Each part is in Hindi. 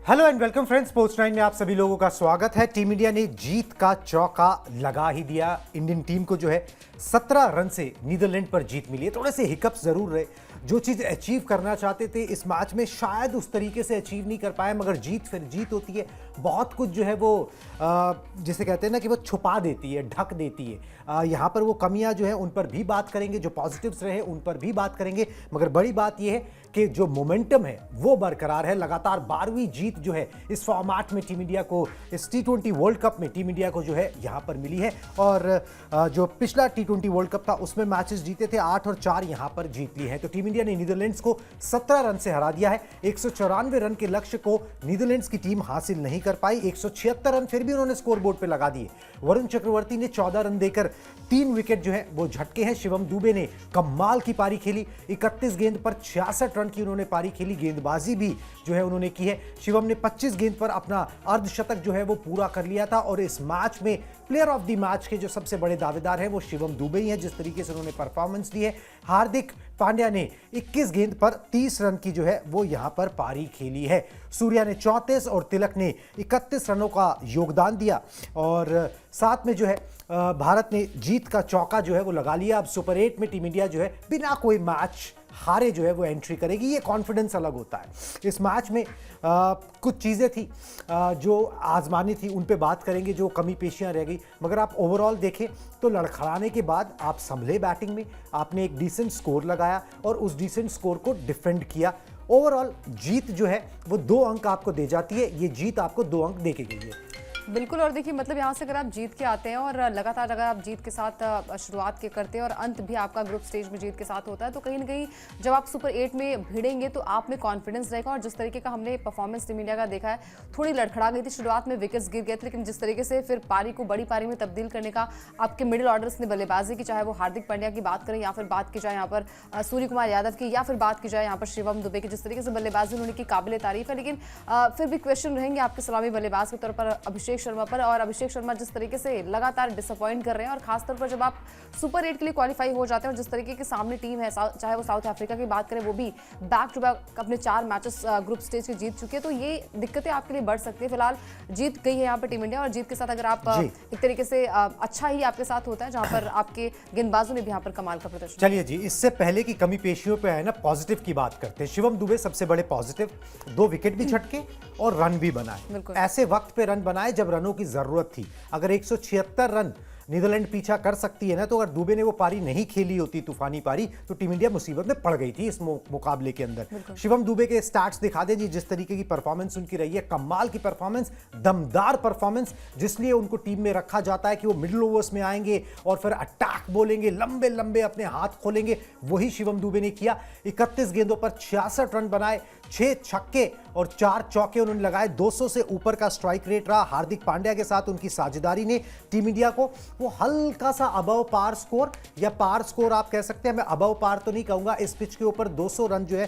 Hello and welcome friends, sports 9 में आप सभी लोगों का स्वागत है। टीम इंडिया ने जीत का चौका लगा ही दिया। इंडियन टीम को जो है 17 रन से नीदरलैंड पर जीत मिली है। थोड़े से हिकअप्स जरूर रहे, जो चीज़ अचीव करना चाहते थे इस मैच में शायद उस तरीके से अचीव नहीं कर पाए, मगर जीत फिर जीत होती है। बहुत कुछ जो है वो जिसे कहते हैं ना कि वो छुपा देती है, ढक देती है। यहाँ पर वो कमियां जो है उन पर भी बात करेंगे, जो पॉजिटिव्स रहे उन पर भी बात करेंगे, मगर बड़ी बात यह है कि जो मोमेंटम है वो बरकरार है। लगातार 12वीं जीत जो है इस फॉर्मेट में टीम इंडिया को, इस T20 वर्ल्ड कप में टीम इंडिया को जो है यहाँ पर मिली है। और जो पिछला T20 वर्ल्ड कप था उसमें मैचेस जीते थे 8 और 4 यहाँ पर जीत लिए हैं। तो टीम इंडिया ने नीदरलैंड्स को 17 रन से हरा दिया है। 194 रन के लक्ष्य को नीदरलैंड्स की टीम हासिल नहीं कर पाई। 176 रन फिर भी उन्होंने स्कोर बोर्ड पे लगा दिए। वरुण चक्रवर्ती ने 14 रन देकर 3 विकेट जो है वो झटके हैं। शिवम दुबे ने कमाल की पारी खेली, 31 गेंद पर 66 रन की उन्होंने पारी खेली। गेंदबाजी भी जो है उन्होंने की है। शिवम ने 25 गेंद पर अपना अर्धशतक जो है वो पूरा कर लिया था। और इस मैच में प्लेयर ऑफ द मैच के जो सबसे बड़े दावेदार हैं वो शिवम दुबे ही है, जिस तरीके से उन्होंने परफॉर्मेंस दी है। हार्दिक पांड्या ने 21 गेंद पर 30 रन की जो है वो यहां पर पारी खेली है। सूर्या ने 34 और तिलक ने 31 रनों का योगदान दिया। और साथ में जो है भारत ने जीत का चौका जो है वो लगा लिया। अब सुपर 8 में टीम इंडिया जो है बिना कोई मैच हारे जो है वो एंट्री करेगी। ये कॉन्फिडेंस अलग होता है। इस मैच में कुछ चीज़ें थी जो आजमानी थी, उन पे बात करेंगे, जो कमी पेशियां रह गई। मगर आप ओवरऑल देखें तो लड़खड़ाने के बाद आप संभले बैटिंग में, आपने एक डिसेंट स्कोर लगाया और उस डिसेंट स्कोर को डिफेंड किया। ओवरऑल जीत जो है वो 2 अंक आपको दे जाती है। ये जीत आपको 2 अंक दे के गई है। बिल्कुल। और देखिए मतलब यहाँ से अगर आप जीत के आते हैं और लगातार अगर आप जीत के साथ शुरुआत के करते हैं और अंत भी आपका ग्रुप स्टेज में जीत के साथ होता है, तो कहीं ना कहीं जब आप सुपर 8 में भिड़ेंगे तो आप में कॉन्फिडेंस रहेगा। और जिस तरीके का हमने परफॉर्मेंस टीम इंडिया का देखा है, थोड़ी लड़खड़ा गई थी शुरुआत में, विकेट्स गिर गए थे, लेकिन जिस तरीके से फिर पारी को बड़ी पारी में तब्दील करने का आपके मिडिल ऑर्डर्स ने बल्लेबाजी की, चाहे वो हार्दिक पांड्या की बात करें या फिर बात की जाए यहाँ पर सूर्य कुमार यादव की, या फिर बात की जाए यहाँ पर शिवम दुबे की, जिस तरीके से बल्लेबाजी उन्होंने की काबिल तारीफ है। लेकिन फिर भी क्वेश्चन रहेंगे आपके सलामी बल्लेबाज के तौर पर अभिषेक शर्मा पर। और अभिषेक शर्मा जिस तरीके से लगातार डिसअपॉइंट कर रहे हैं, और खासतौर पर जब आप सुपर 8 के लिए क्वालिफाई हो जाते हैं और जिस तरीके की सामने टीम है, चाहे वो साउथ अफ्रीका की बात करें, वो भी बैक टू बैक अपने 4 मैचेस ग्रुप स्टेज के जीत चुके हैं, तो ये दिक्कतें आपके लिए बढ़ सकती है। फिलहाल जीत गई है यहाँ पर टीम इंडिया, और जीत के साथ अगर आप एक तरीके से अच्छा ही आपके साथ होता है, जहां पर आपके गेंदबाजों ने भी यहाँ पर कमाल का प्रदर्शन। चलिए जी, इससे पहले की कमी पेशियों पे है ना, पॉजिटिव की बात करते हैं। शिवम दुबे सबसे बड़े पॉजिटिव, 2 विकेट भी झटके और रन भी बनाए। ऐसे वक्त पे रन बनाए जब रनों की जरूरत थी। अगर 176 रन नीदरलैंड पीछा कर सकती है ना, तो अगर दुबे ने वो पारी नहीं खेली होती, तूफानी पारी, तो टीम इंडिया मुसीबत में पड़ गई थी इस मुकाबले के अंदर। शिवम दुबे के स्टैट्स दिखा दें जी, जिस तरीके की परफॉर्मेंस उनकी रही है, कमाल की परफॉर्मेंस, दमदार परफॉर्मेंस, जिसलिए उनको टीम में रखा जाता है कि वो मिडिल ओवर्स में आएंगे और फिर अटैक बोलेंगे, लंबे लंबे अपने हाथ खोलेंगे। वही शिवम दुबे ने किया। 31 गेंदों पर 66 रन बनाए, 6 छक्के और 4 चौके उन्होंने लगाए। 200 से ऊपर का स्ट्राइक रेट रहा। हार्दिक पांड्या के साथ उनकी साझेदारी ने टीम इंडिया को वो हल्का सा अबव पार स्कोर, या पार स्कोर आप कह सकते हैं, मैं अबव पार तो नहीं कहूंगा, इस पिच के ऊपर 200 रन जो है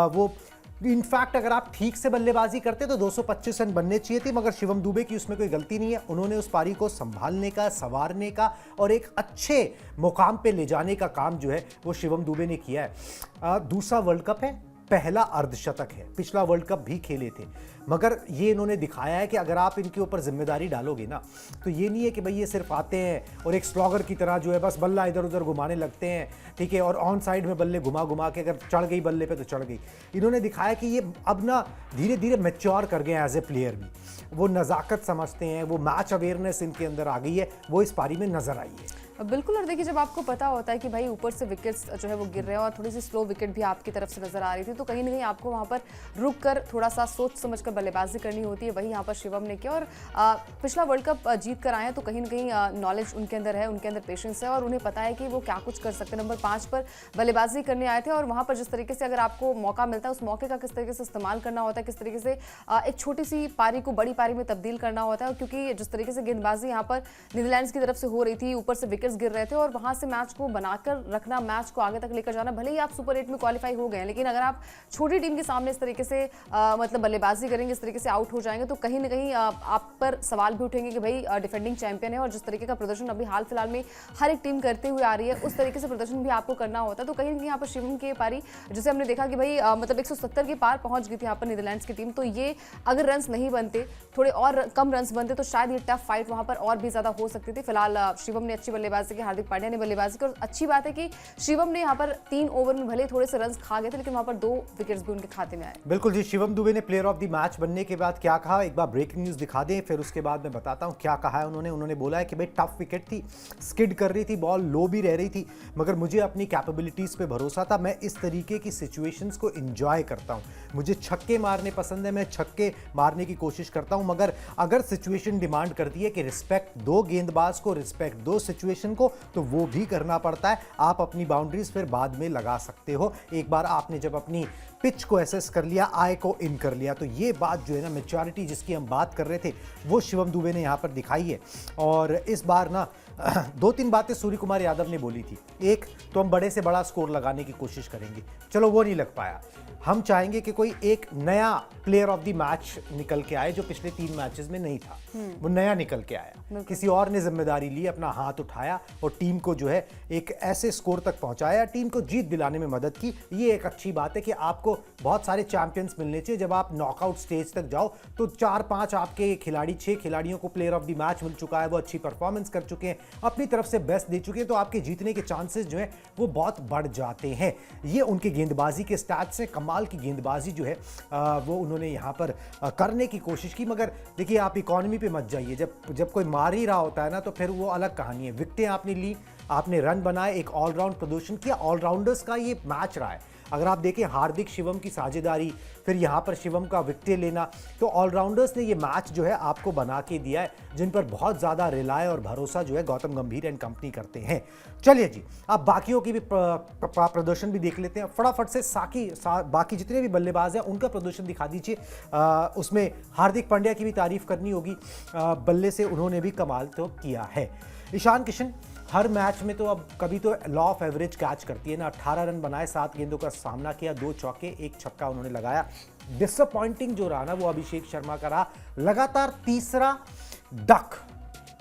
वो इनफैक्ट अगर आप ठीक से बल्लेबाजी करते तो 225 रन बनने चाहिए थे, मगर शिवम दुबे की उसमें कोई गलती नहीं है। उन्होंने उस पारी को संभालने का, संवारने का और एक अच्छे मुकाम पे ले जाने का काम जो है वो शिवम दुबे ने किया है। दूसरा वर्ल्ड कप है, पहला अर्धशतक है। पिछला वर्ल्ड कप भी खेले थे, मगर ये इन्होंने दिखाया है कि अगर आप इनके ऊपर जिम्मेदारी डालोगे ना, तो ये नहीं है कि भाई ये सिर्फ आते हैं और एक स्लॉगर की तरह जो है बस बल्ला इधर उधर घुमाने लगते हैं, ठीक है, और ऑन साइड में बल्ले घुमा घुमा के अगर चढ़ गई बल्ले पे तो चढ़ गई। इन्होंने दिखाया कि ये अब ना धीरे धीरे मैच्योर कर गए एज ए प्लेयर भी। वो नज़ाकत समझते हैं, वो मैच अवेयरनेस इनके अंदर आ गई है, वो इस पारी में नजर आई है। बिल्कुल। और देखिए जब आपको पता होता है कि भाई ऊपर से विकेट्स जो है वो गिर रहे हैं और थोड़ी सी स्लो विकेट भी आपकी तरफ से नजर आ रही थी, तो कहीं ना कहीं आपको वहां पर रुक कर थोड़ा सा सोच समझ कर बल्लेबाजी करनी होती है। वही यहाँ पर शिवम ने किया। और पिछला वर्ल्ड कप जीत कर आए हैं, तो कहीं ना कहीं नॉलेज उनके अंदर है, उनके अंदर पेशेंस है, और उन्हें पता है कि वो क्या कुछ कर सकते हैं। नंबर 5 पर बल्लेबाजी करने आए थे, और वहां पर जिस तरीके से अगर आपको मौका मिलता है, उस मौके का किस तरीके से इस्तेमाल करना होता है, किस तरीके से एक छोटी सी पारी को बड़ी पारी में तब्दील करना होता है। क्योंकि जिस तरीके से गेंदबाजी यहाँ पर नीदरलैंड्स की तरफ से हो रही थी, ऊपर से विकेट विकेट्स गिर रहे थे और वहां से मैच को बनाकर रखना, मैच को आगे तक लेकर जाना, भले ही आप सुपर 8 में क्वालिफाई हो गए हैं, लेकिन अगर आप छोटी टीम के सामने इस तरीके से मतलब बल्लेबाजी करेंगे, इस तरीके से आउट हो जाएंगे, तो कहीं ना कहीं आप पर सवाल भी उठेंगे कि भाई डिफेंडिंग चैंपियन है और जिस तरीके का प्रदर्शन अभी हाल फिलहाल में हर एक टीम करते हुए आ रही है, उस तरीके से प्रदर्शन भी आपको करना होता है। तो कहीं ना कहीं यहाँ पर शिवम की पारी, जिसे हमने देखा कि भाई मतलब 170 के पार पहुंच गई थी यहाँ पर नीदरलैंड्स की टीम, तो ये अगर रन्स नहीं बनते, थोड़े और कम रन्स बनते, तो शायद ये टफ फाइट वहां पर और भी ज्यादा हो सकती थी। फिलहाल शिवम ने अच्छी बल्लेबाजी की, हार्दिक पांड्या ने बल्लेबाजी की, और अच्छी बात है कि शिवम ने यहाँ पर 3 ओवर में भले थोड़े से रन्स खा गए थे, लेकिन वहां पर 2 विकेट्स भी उनके खाते में आए। बिल्कुल जी, शिवम दुबे ने प्लेयर ऑफ द मैच बनने के बाद क्या कहा, एक बार ब्रेकिंग न्यूज दिखा दें, फिर उसके बाद मैं बताता हूं क्या कहा है उन्होंने बोला है कि भाई टफ विकेट थी, स्किड कर रही थी, बॉल लो भी रह रही थी, मगर मुझे अपनी कैपेबिलिटीज पे भरोसा था, मैं इस तरीके की सिचुएशंस को एंजॉय करता हूं, मुझे छक्के मारने पसंद है, मैं छक्के मारने की कोशिश करता हूं, मगर अगर सिचुएशन डिमांड करती है कि रिस्पेक्ट दो गेंदबाज को, रिस्पेक्ट दो सिचुएशन को, तो वो भी करना पड़ता है। आप अपनी बाउंड्रीज फिर बाद में लगा सकते हो, एक बार आपने जब अपनी पिच को एसेस कर लिया, आई को इन कर लिया, तो ये बात जो है ना, मैच्योरिटी जिसकी हम बात कर रहे थे, वो शिवम दुबे ने यहाँ पर दिखाई है। और इस बार ना 2-3 बातें सूर्य कुमार यादव ने बोली थी। एक तो हम बड़े से बड़ा स्कोर लगाने की कोशिश करेंगे, चलो वो नहीं लग पाया। हम चाहेंगे कि कोई एक नया प्लेयर ऑफ द मैच निकल के आए जो पिछले 3 मैचेस में नहीं था, वो नया निकल के आया, किसी और ने जिम्मेदारी ली, अपना हाथ उठाया और टीम को जो है एक ऐसे स्कोर तक पहुंचाया, टीम को जीत दिलाने में मदद की। ये एक अच्छी बात है कि आपको बहुत सारे चैंपियंस मिलने चाहिए। जब आप नॉकआउट स्टेज तक जाओ तो 4-5 आपके खिलाड़ी, 6 खिलाड़ियों को प्लेयर ऑफ द मैच मिल चुका है, वो अच्छी परफॉर्मेंस कर चुके हैं, अपनी तरफ से बेस्ट दे चुके हैं, तो आपके जीतने के चांसेस जो है वो बहुत बढ़ जाते हैं। ये उनके गेंदबाजी के स्टैट्स हैं, कमाल की गेंदबाजी जो है वो उन्होंने यहाँ पर करने की कोशिश की। मगर देखिए, आप इकोनॉमी पे मत जाइए, जब कोई मार ही रहा होता है ना, तो फिर वो अलग कहानी है। विकेटें आपने ली, आपने रन बनाए, एक ऑलराउंड प्रदर्शन किया, ऑलराउंडर्स का ये मैच रहा है। अगर आप देखें हार्दिक शिवम की साझेदारी, फिर यहाँ पर शिवम का विकेट लेना, तो ऑलराउंडर्स ने ये मैच जो है आपको बना के दिया है, जिन पर बहुत ज़्यादा रिलाय और भरोसा जो है गौतम गंभीर एंड कंपनी करते हैं। चलिए जी, अब बाकियों की भी प्रदर्शन भी देख लेते हैं फटाफट से। बाकी जितने भी बल्लेबाज हैं उनका प्रदर्शन दिखा दीजिए। उसमें हार्दिक पांड्या की भी तारीफ करनी होगी, बल्ले से उन्होंने भी कमाल तो किया है। ईशान किशन हर मैच में तो अब कभी तो लॉ ऑफ एवरेज कैच करती है ना, 18 रन बनाए, 7 गेंदों का सामना किया, 2 चौके, 1 छक्का उन्होंने लगाया। डिसअपॉइंटिंग जो रहा ना वो अभिषेक शर्मा का रहा, लगातार तीसरा डक,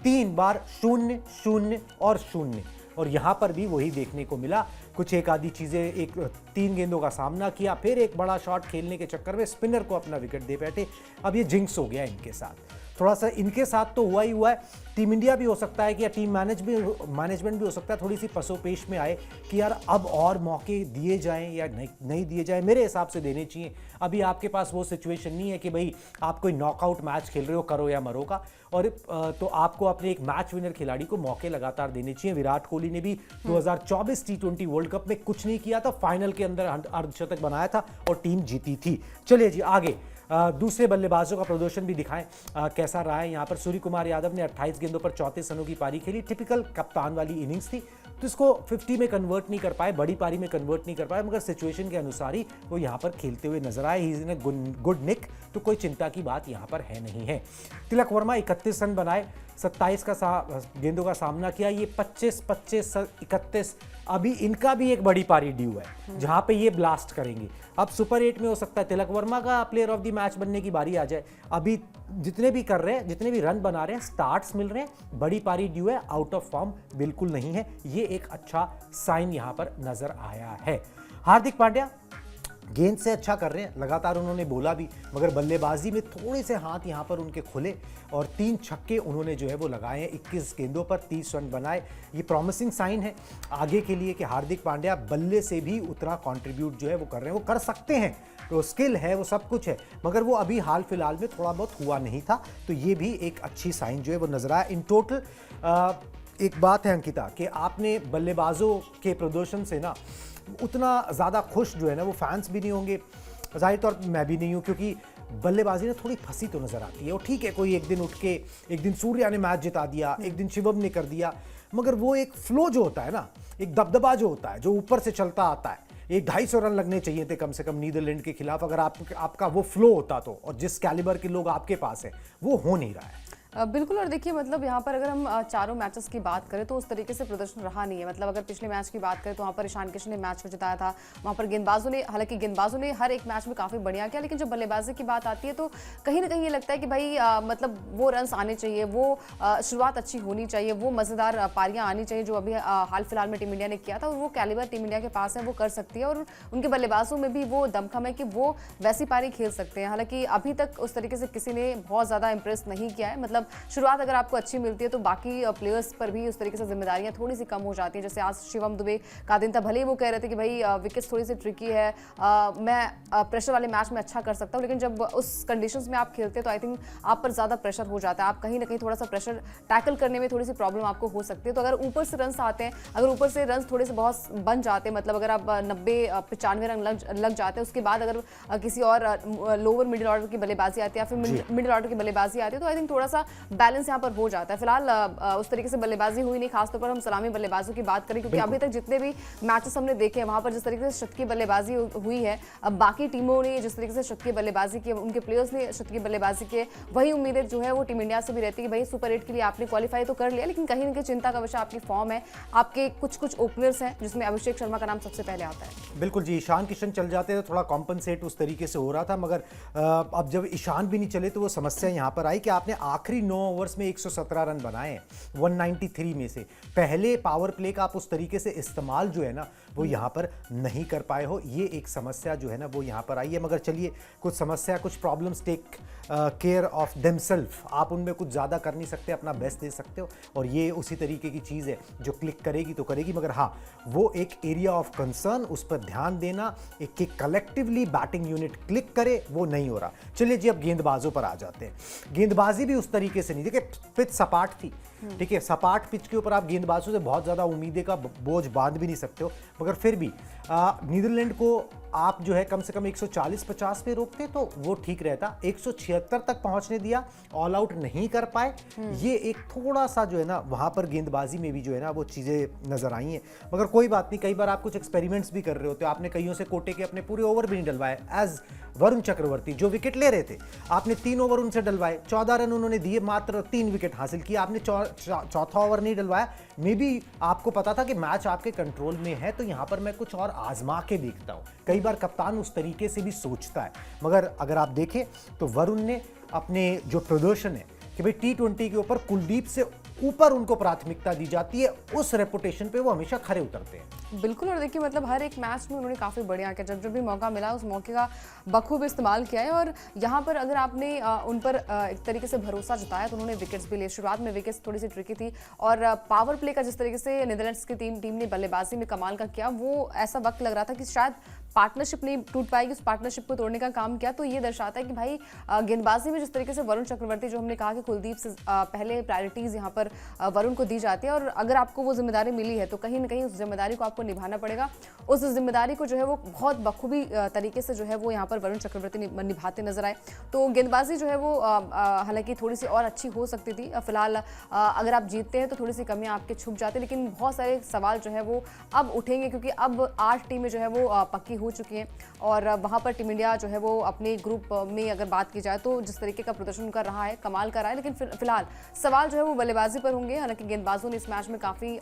3 बार 0-0 और 0, और यहां पर भी वही देखने को मिला। कुछ एक आधी चीजें, 3 गेंदों का सामना किया, फिर एक बड़ा शॉट खेलने के चक्कर में स्पिनर को अपना विकेट दे बैठे। अब ये जिंक्स हो गया इनके साथ, थोड़ा सा इनके साथ तो हुआ ही हुआ है। टीम इंडिया भी हो सकता है कि, या टीम मैनेजमेंट भी हो सकता है, थोड़ी सी पसोपेश में आए कि यार अब और मौके दिए जाएं या नहीं दिए जाएं। मेरे हिसाब से देने चाहिए। अभी आपके पास वो सिचुएशन नहीं है कि भाई आप कोई नॉकआउट मैच खेल रहे हो, करो या मरो का, और तो आपको अपने एक मैच विनर खिलाड़ी को मौके लगातार देने चाहिए। विराट कोहली ने भी 2024 T20 वर्ल्ड कप में कुछ नहीं किया था, फाइनल के अंदर अर्धशतक बनाया था और टीम जीती थी। चलिए जी आगे, दूसरे बल्लेबाजों का प्रदर्शन भी दिखाएं कैसा रहा है। यहाँ पर सूर्य कुमार यादव ने 28 गेंदों पर 34 रनों की पारी खेली, टिपिकल कप्तान वाली इनिंग्स थी, तो इसको 50 में कन्वर्ट नहीं कर पाए, बड़ी पारी में कन्वर्ट नहीं कर पाए, मगर सिचुएशन के अनुसार ही वो यहाँ पर खेलते हुए नजर आए। ही इज इन गुड निक, तो कोई चिंता की बात यहाँ पर है नहीं है। तिलक वर्मा 31 रन बनाए, 27 का गेंदों का सामना किया, ये 25, 31, अभी इनका भी एक बड़ी पारी ड्यू है जहां पे ये ब्लास्ट करेंगे। अब सुपर 8 में हो सकता है तिलक वर्मा का प्लेयर ऑफ द मैच बनने की बारी आ जाए। अभी जितने भी कर रहे हैं, जितने भी रन बना रहे हैं, स्टार्ट्स मिल रहे हैं, बड़ी पारी ड्यू है, आउट ऑफ फॉर्म बिल्कुल नहीं है, ये एक अच्छा साइन यहां पर नजर आया है। हार्दिक पांड्या गेंद से अच्छा कर रहे हैं, लगातार उन्होंने बोला भी, मगर बल्लेबाजी में थोड़े से हाथ यहाँ पर उनके खुले और 3 छक्के उन्होंने जो है वो लगाए हैं। 21 गेंदों पर 30 रन बनाए, ये प्रॉमिसिंग साइन है आगे के लिए कि हार्दिक पांड्या बल्ले से भी उतना कंट्रीब्यूट जो है वो कर रहे हैं, वो कर सकते हैं, तो स्किल है, वो सब कुछ है, मगर वो अभी हाल फिलहाल में थोड़ा बहुत हुआ नहीं था, तो ये भी एक अच्छी साइन जो है वो नजर आया। इन टोटल एक बात है अंकिता कि आपने बल्लेबाजों के प्रदर्शन से ना उतना ज़्यादा खुश जो है ना वो फैंस भी नहीं होंगे, ज़ाहिर तौर पर मैं भी नहीं हूँ, क्योंकि बल्लेबाजी ना थोड़ी फंसी तो नज़र आती है। और ठीक है, कोई एक दिन उठ के, एक दिन सूर्या ने मैच जिता दिया, एक दिन शिवम ने कर दिया, मगर वो एक फ्लो जो होता है ना, एक दबदबा जो होता है, जो ऊपर से चलता आता है, एक 250 रन लगने चाहिए थे कम से कम नीदरलैंड के खिलाफ, अगर आपका वो फ्लो होता तो, और जिस कैलिबर के लोग आपके पास है वो हो नहीं रहा है। बिल्कुल। और देखिए मतलब यहाँ पर अगर हम चारों मैचेस की बात करें तो उस तरीके से प्रदर्शन रहा नहीं है। मतलब अगर पिछले मैच की बात करें तो वहाँ पर ईशान किशन ने मैच को जिताया था। वहाँ पर गेंदबाजों ने, हालांकि गेंदबाजों ने हर एक मैच में काफ़ी बढ़िया किया, लेकिन जब बल्लेबाजी की बात आती है तो कहीं ना कहीं ये लगता है कि भाई मतलब वो रन्स आने चाहिए, वो शुरुआत अच्छी होनी चाहिए, वो मज़ेदार पारियाँ आनी चाहिए जो अभी हाल फिलहाल में टीम इंडिया ने किया था। और वो कैलिबर टीम इंडिया के पास है, वो कर सकती है। और उनके बल्लेबाजों में भी वो दमखम है कि वो वैसी पारी खेल सकते हैं। हालांकि अभी तक उस तरीके से किसी ने बहुत ज़्यादा इंप्रेस नहीं किया है। मतलब शुरुआत अगर आपको अच्छी मिलती है तो बाकी प्लेयर्स पर भी उस तरीके से जिम्मेदारियां थोड़ी सी कम हो जाती हैं। जैसे आज शिवम दुबे का दिन था, भले ही वो कह रहे थे कि भाई विकेट्स थोड़ी सी ट्रिकी है, मैं प्रेशर वाले मैच में अच्छा कर सकता हूं, लेकिन जब उस कंडीशंस में आप खेलते हैं तो आई थिंक आप पर ज़्यादा प्रेशर हो जाता है। आप कहीं ना कहीं थोड़ा सा प्रेशर टैकल करने में थोड़ी सी प्रॉब्लम आपको हो सकती है। तो अगर ऊपर से रन्स आते हैं, अगर ऊपर से रन्स थोड़े से बहुत बन जाते हैं, मतलब अगर आप 90-95 रन लग जाते हैं, उसके बाद अगर किसी और लोअर मिडिल ऑर्डर की बल्लेबाजी आती है या फिर मिडिल ऑर्डर की बल्लेबाजी आती है तो आई थिंक थोड़ा सा बैलेंस यहाँ पर हो जाता है। फिलहाल उस तरीके से बल्लेबाजी हुई नहीं, खासतौर पर हम सलामी बल्लेबाजों की बात करें, क्योंकि अभी तक जितने भी मैचेस हमने देखे हैं वहां पर जिस तरीके से शतकीय बल्लेबाजी हुई है, अब बाकी टीमों ने जिस तरीके से शतकीय बल्लेबाजी की, उनके प्लेयर्स ने शतकीय बल्लेबाजी की, वही उम्मीदें जो है वो टीम इंडिया से भी रहती है कि भाई सुपर 8 के लिए आपने क्वालिफाई तो कर लिया, लेकिन कहीं ना कहीं चिंता का विषय आपकी फॉर्म है, आपके कुछ ओपनर्स हैं जिसमें अभिषेक शर्मा का नाम सबसे पहले आता है। बिल्कुल जी, ईशान किशन चल जाते तो थोड़ा कॉम्पनसेट उस तरीके से हो रहा था, मगर अब जब ईशान भी नहीं चले तो वो समस्या यहाँ पर आई कि आपने आखिरी 9 ओवर्स में 117 रन बनाए 193 में से। पहले पावर प्ले का आप उस तरीके से इस्तेमाल जो है ना वो यहाँ पर नहीं कर पाए हो, ये एक समस्या जो है ना वो यहाँ पर आई है। मगर चलिए, कुछ समस्या, कुछ problems take care of themselves, आप उनमें कुछ ज़्यादा कर नहीं सकते, अपना बेस्ट दे सकते हो, और ये उसी तरीके की चीज़ है जो क्लिक करेगी तो करेगी। मगर हाँ, वो एक एरिया ऑफ कंसर्न, उस पर ध्यान देना, एक कलेक्टिवली बैटिंग यूनिट क्लिक करे, वो नहीं हो रहा। चलिए जी, अब गेंदबाजों पर आ जाते हैं। गेंदबाजी भी उस तरीके से नहीं, देखिए पिच सपाट थी, ठीक है, सपाट पिच के ऊपर आप गेंदबाजों से बहुत ज़्यादा उम्मीदें का बोझ बांध भी नहीं सकते हो, मगर फिर भी नीदरलैंड को आप जो है कम से कम 140-50 पे रोकते तो वो ठीक रहता। 176 तक पहुंचने दिया, ऑल आउट नहीं कर पाए, ये एक थोड़ा सा जो है ना वहां पर गेंदबाजी में भी जो है ना वो चीज़ें नजर आई हैं। मगर कोई बात नहीं, कई बार आप कुछ एक्सपेरिमेंट्स भी कर रहे होते हो। आपने कईयों से कोटे के अपने पूरे ओवर भी नहीं डलवाए, एज वरुण चक्रवर्ती जो विकेट ले रहे थे, आपने 3 ओवर उनसे डलवाए, 14 रन उन्होंने दिए, मात्र 3 विकेट हासिल किए, आपने चौथा ओवर नहीं डलवाया। मे बी आपको पता था कि मैच आपके कंट्रोल में है तो यहाँ पर मैं कुछ और आजमा के देखता हूँ। कई बार कप्तान उस तरीके से भी सोचता है। मगर अगर आप देखें तो वरुण ने अपने जो प्रदर्शन है कि भाई T20 के ऊपर कुलदीप से ऊपर उनको प्राथमिकता दी जाती है, उस रेपुटेशन पे वो हमेशा खरे उतरते हैं। बिल्कुल। और देखिए मतलब हर एक मैच में उन्होंने काफ़ी बढ़िया किया, जब भी मौका मिला उस मौके का बखूब इस्तेमाल किया है। और यहाँ पर अगर आपने उन पर एक तरीके से भरोसा जताया तो उन्होंने विकेट्स भी लिए। शुरुआत में विकेट्स थोड़ी सी ट्रिकी थी, और पावर प्ले का जिस तरीके से नीदरलैंड्स की टीम ने बल्लेबाजी में कमाल का किया, वो ऐसा वक्त लग रहा था कि शायद पार्टनरशिप नहीं टूट पाएगी, उस पार्टनरशिप को तोड़ने का काम किया। तो ये दर्शाता है कि भाई गेंदबाजी में जिस तरीके से वरुण चक्रवर्ती, जो हमने कहा कि कुलदीप से पहले प्रायोरिटीज़ यहाँ पर वरुण को दी जाती है, और अगर आपको वो जिम्मेदारी मिली है तो कहीं ना कहीं उस जिम्मेदारी को आपको निभाना पड़ेगा। उस जिम्मेदारी को जो है वो बहुत बखूबी तरीके से जो है वो यहाँ पर वरुण चक्रवर्ती निभाते नजर आए। तो गेंदबाजी जो है वो हालांकि थोड़ी सी और अच्छी हो सकती थी। फिलहाल अगर आप जीतते हैं तो थोड़ी सी कमियां आपके छुप जाती, लेकिन बहुत सारे सवाल जो है वो अब उठेंगे, क्योंकि अब 8 टीमें जो है वो पक्की हो चुकी हैं, और वहाँ पर टीम इंडिया जो है वो अपने ग्रुप में अगर बात की जाए तो जिस तरीके का प्रदर्शन कर रहा है, कमाल कर रहा है। लेकिन फिलहाल सवाल जो है वो बल्लेबाजी पर होंगे। हालांकि गेंदबाजों ने इस मैच में काफ़ी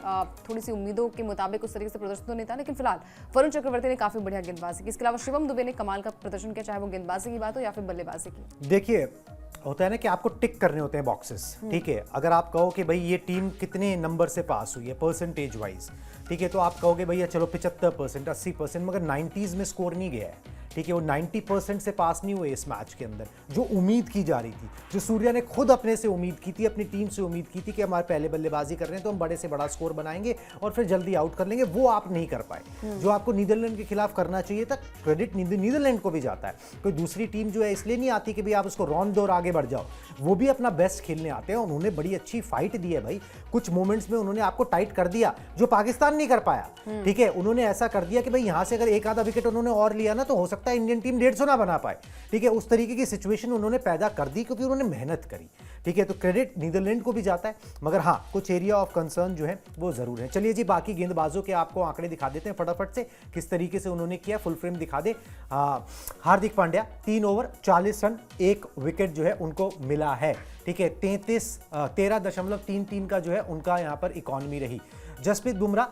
थोड़ी सी उम्मीदों के मुताबिक उस तरीके से प्रदर्शन तो नहीं था, लेकिन फिलहाल वरुण चक्रवर्ती ने काफ़ी बढ़िया गेंदबाजी की। इसके अलावा शिवम दुबे ने कमाल का प्रदर्शन किया, चाहे वो गेंदबाजी की बात हो या फिर बल्लेबाजी की। देखिए, होता है ना कि आपको टिक करने होते हैं बॉक्सेस, ठीक है। अगर आप कहो कि भाई ये टीम कितने नंबर से पास हुई है परसेंटेज वाइज, ठीक है, तो आप कहोगे भैया चलो 75%, 80%, मगर 90s में स्कोर नहीं गया है, ठीक है। वो 90% से पास नहीं हुए इस मैच के अंदर, जो उम्मीद की जा रही थी, जो सूर्या ने खुद अपने से उम्मीद की थी, अपनी टीम से उम्मीद की थी कि हमारे पहले बल्लेबाजी कर रहे हैं तो हम बड़े से बड़ा स्कोर बनाएंगे और फिर जल्दी आउट कर लेंगे, वो आप नहीं कर पाए। जो आपको नीदरलैंड के खिलाफ करना चाहिए था, क्रेडिट नीदरलैंड को भी जाता है। कोई दूसरी टीम जो है इसलिए नहीं आती कि भाई आप उसको रौंद दो और आगे बढ़ जाओ, वो भी अपना बेस्ट खेलने आते हैं। उन्होंने बड़ी अच्छी फाइट दी है भाई, कुछ मोमेंट्स में उन्होंने आपको टाइट कर दिया जो पाकिस्तान नहीं कर पाया, ठीक है। उन्होंने ऐसा कर दिया कि भाई यहां से अगर एक आधा विकेट उन्होंने और लिया ना तो हो सकता सकता है इंडियन टीम 150 ना बना पाए, ठीक है। उस तरीके की सिचुएशन उन्होंने पैदा कर दी क्योंकि उन्होंने मेहनत करी, ठीक है। तो क्रेडिट नीदरलैंड को भी जाता है, मगर हाँ कुछ एरिया ऑफ कंसर्न जो है वो जरूर है। चलिए जी, बाकी गेंदबाजों के आपको आंकड़े दिखा देते हैं फटाफट से, किस तरीके से उन्होंने किया, फुल फ्रेम दिखा दे। Hardik Pandya 3 over 40 run, 1 wicket जो है उनको मिला है, ठीक है। 13.33 का जो है उनका यहाँ पर इकॉनमी रही। जसप्रीत बुमराह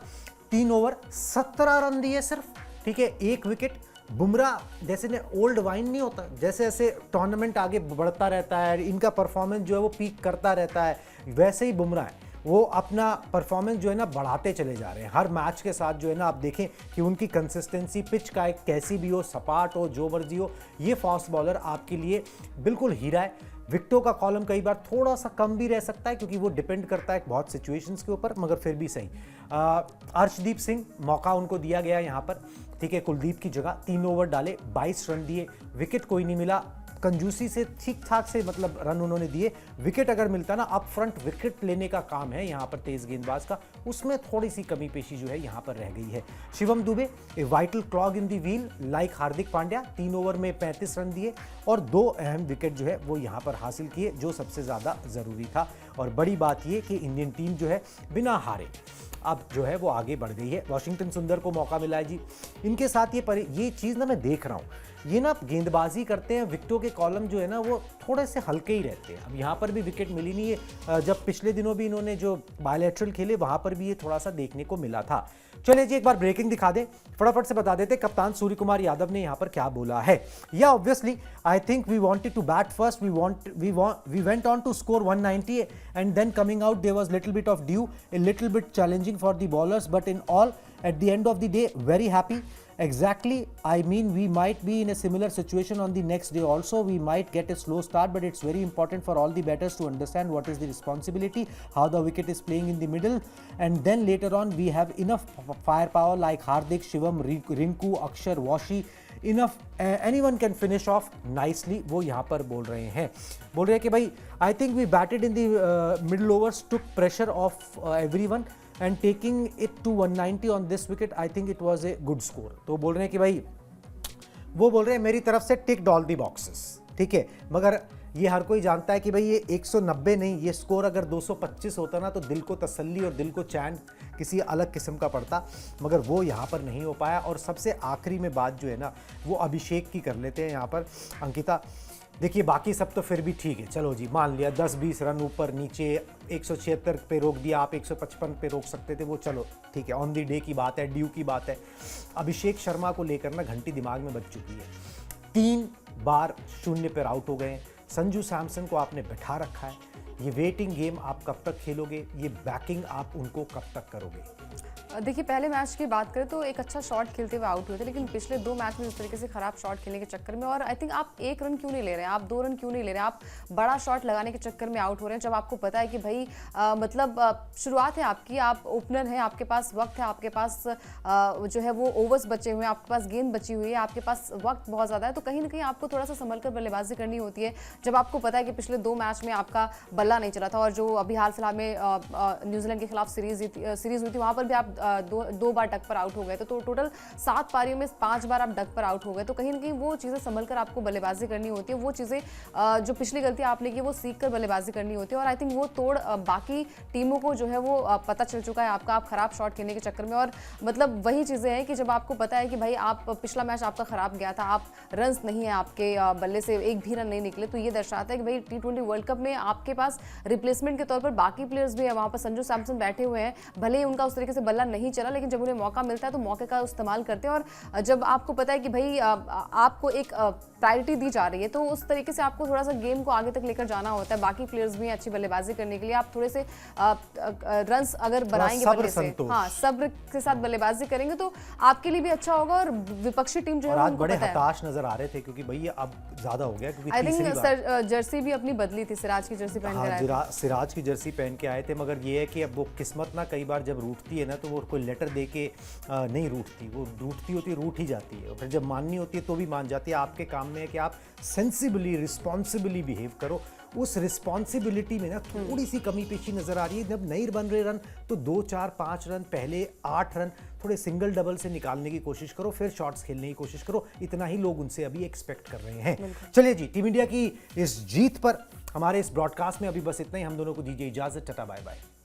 3 ओवर 17 रन दिए सिर्फ, ठीक है, 1 विकेट। बुमराह जैसे ने ओल्ड वाइन नहीं होता, जैसे जैसे टूर्नामेंट आगे बढ़ता रहता है इनका परफॉर्मेंस जो है वो पीक करता रहता है, वैसे ही बुमराह है वो अपना परफॉर्मेंस जो है ना बढ़ाते चले जा रहे हैं हर मैच के साथ। जो है ना आप देखें कि उनकी कंसिस्टेंसी, पिच का एक कैसी भी हो, सपाट हो, जो मर्जी हो, ये फास्ट बॉलर आपके लिए बिल्कुल हीरा है। विकेटों का कॉलम कई बार थोड़ा सा कम भी रह सकता है क्योंकि वो डिपेंड करता है बहुत सिचुएशंस के ऊपर, मगर फिर भी सही। अर्शदीप सिंह मौका उनको दिया गया यहाँ पर, ठीक है, कुलदीप की जगह। 3 ओवर डाले, 22 रन दिए, विकेट कोई नहीं मिला, कंजूसी से ठीक ठाक से मतलब रन उन्होंने दिए। विकेट अगर मिलता ना, अप फ्रंट विकेट लेने का काम है यहाँ पर तेज गेंदबाज का, उसमें थोड़ी सी कमी पेशी जो है यहाँ पर रह गई है। Shivam Dubey a vital clog in the wheel like Hardik Pandya, 3 over में 35 रन दिए और 2 अहम विकेट जो है वो यहाँ पर हासिल किए, जो सबसे ज़्यादा ज़रूरी था। और बड़ी बात ये कि इंडियन टीम जो है बिना हारे अब जो है वो आगे बढ़ गई है। वॉशिंगटन सुंदर को मौका मिला है जी, इनके साथ ये चीज़ ना मैं देख रहा हूँ, ये ना गेंदबाजी करते हैं, विकेटों के कॉलम जो है ना वो थोड़े से हल्के ही रहते हैं। अब यहाँ पर भी विकेट मिली नहीं है, जब पिछले दिनों भी इन्होंने जो बायलैटरल खेले वहाँ पर भी ये थोड़ा सा देखने को मिला था। चलिए जी, एक बार ब्रेकिंग दिखा दें, फटाफट से बता देते कप्तान सूर्य कुमार यादव ने यहाँ पर क्या बोला है। या obviously I think we wanted to bat first, we went on to score 190 and then coming out there was little bit of dew, a little bit challenging for the bowlers, but in all at the end of the day very happy. Exactly, I mean we might be in a similar situation on the next day also. We might get a slow start, but it's very important for all the batters to understand what is the responsibility, how the wicket is playing in the middle, and then later on we have enough firepower like Hardik, Shivam, Rinku, Akshar, Washi, enough anyone can finish off nicely। वो यहाँ पर बोल रहे हैं कि भाई I think we batted in the middle overs, took pressure off everyone and taking it to 190 on this wicket, I think it was a good score। तो बोल रहे हैं कि भाई, वो बोल रहे हैं मेरी तरफ से टिक्ड ऑल दी बॉक्सेस, ठीक है। मगर ये हर कोई जानता है कि भाई ये 190 नहीं, ये स्कोर अगर 225 होता ना तो दिल को तसल्ली और दिल को चैन किसी अलग किस्म का पड़ता, मगर वो यहाँ पर नहीं हो पाया। और सबसे आखिरी में बात जो है ना वो अभिषेक की कर लेते हैं यहाँ पर। अंकिता देखिए, बाकी सब तो फिर भी ठीक है, चलो जी मान लिया 10-20 रन ऊपर नीचे, 176 पे रोक दिया, आप 155 पे रोक सकते थे, वो चलो ठीक है, ऑन दी डे की बात है, ड्यू की बात है। अभिषेक शर्मा को लेकर ना घंटी दिमाग में बज चुकी है, 3 बार 0 पर आउट हो गए। संजू सैमसन को आपने बैठा रखा है, ये वेटिंग गेम आप कब तक खेलोगे, ये बैकिंग आप उनको कब तक करोगे? देखिए, पहले मैच की बात करें तो एक अच्छा शॉट खेलते हुए आउट हुए थे, लेकिन पिछले 2 मैच में इस तरीके से खराब शॉट खेलने के चक्कर में, और आई थिंक आप 1 रन क्यों नहीं ले रहे हैं, आप 2 रन क्यों नहीं ले रहे हैं, आप बड़ा शॉट लगाने के चक्कर में आउट हो रहे हैं, जब आपको पता है कि भाई मतलब शुरुआत है आपकी, आप ओपनर हैं, आपके पास वक्त है, आपके पास जो है वो ओवर्स बचे हुए हैं, आपके पास गेंद बची हुई है, आपके पास वक्त बहुत ज़्यादा है, तो कहीं ना कहीं आपको थोड़ा सा संभल कर बल्लेबाजी करनी होती है। जब आपको पता है कि पिछले 2 मैच में आपका बल्ला नहीं चला था, और जो अभी हाल फिलहाल में न्यूजीलैंड के खिलाफ सीरीज हुई थी, वहाँ पर भी आप दो बार डक पर आउट हो गए, तो टोटल 7 पारियों में 5 बार आप डक पर आउट हो गए, तो कहीं ना कहीं वो चीज़ें संभल कर आपको बल्लेबाजी करनी होती है। वो चीज़ें जो पिछली गलती आपने की वो सीख कर बल्लेबाजी करनी होती है, और आई थिंक वो तोड़ बाकी टीमों को जो है वो पता चल चुका है आपका, आप खराब शॉट खेलने के चक्कर में। और मतलब वही चीज़ें हैं कि जब आपको पता है कि भाई आप पिछला मैच आपका खराब गया था, आप रन्स नहीं है आपके बल्ले से, एक भी रन नहीं निकले, तो ये दर्शाता है कि भाई T20 वर्ल्ड कप में आपके पास रिप्लेसमेंट के तौर पर बाकी प्लेयर्स भी है, वहाँ पर संजू सैमसन बैठे हुए हैं, भले ही उनका उस तरीके से बल्ला नहीं चला, लेकिन जब उन्हें मौका मिलता है तो मौके का इस्तेमाल करते हैं। और जब आपको पता है कि भाई आपको एक प्रायोरिटी दी जा रही है, तो उस तरीके से आपको थोड़ा सा गेम को आगे तक लेकर जाना होता है। बाकी प्लेयर्स भी अच्छी बल्लेबाजी करने के लिए आप थोड़े से रन्स अगर बनाएंगे बल्ले से, हाँ सब्र के साथ बल्लेबाजी करेंगे तो आपके लिए भी अच्छा होगा, और विपक्षी टीम जो है आज बड़े हताश नजर आ रहे थे क्योंकि भैया अब ज्यादा हो गया, क्योंकि आई थिंक सर जर्सी भी अपनी बदली थी, सिराज की जर्सी पहन कर आए थे। सिराज की जर्सी पहन के आए थे, मगर ये है कि अब वो किस्मत ना कई बार जब रूठती है ना तो वो कोई लेटर दे के नहीं रूठती, वो रूठती होती रूठ ही जाती है, और फिर जब माननी होती है तो भी मान जाती है। आपके काम में है कि आप सेंसिबली रिस्पॉन्सिबली बिहेव करो, उस रिस्पॉन्सिबिलिटी में ना थोड़ी सी कमी पेशी नजर आ रही है। जब नहीं बन रहे रन तो 2 4 5 रन, पहले 8 रन थोड़े सिंगल डबल से निकालने की कोशिश करो, फिर शॉट्स खेलने की कोशिश करो। इतना ही लोग उनसे अभी एक्सपेक्ट कर रहे हैं। चलिए जी, टीम इंडिया की इस जीत पर हमारे इस ब्रॉडकास्ट में अभी बस इतना ही। हम दोनों को दीजिए इजाजत, टाटा बाय बाय।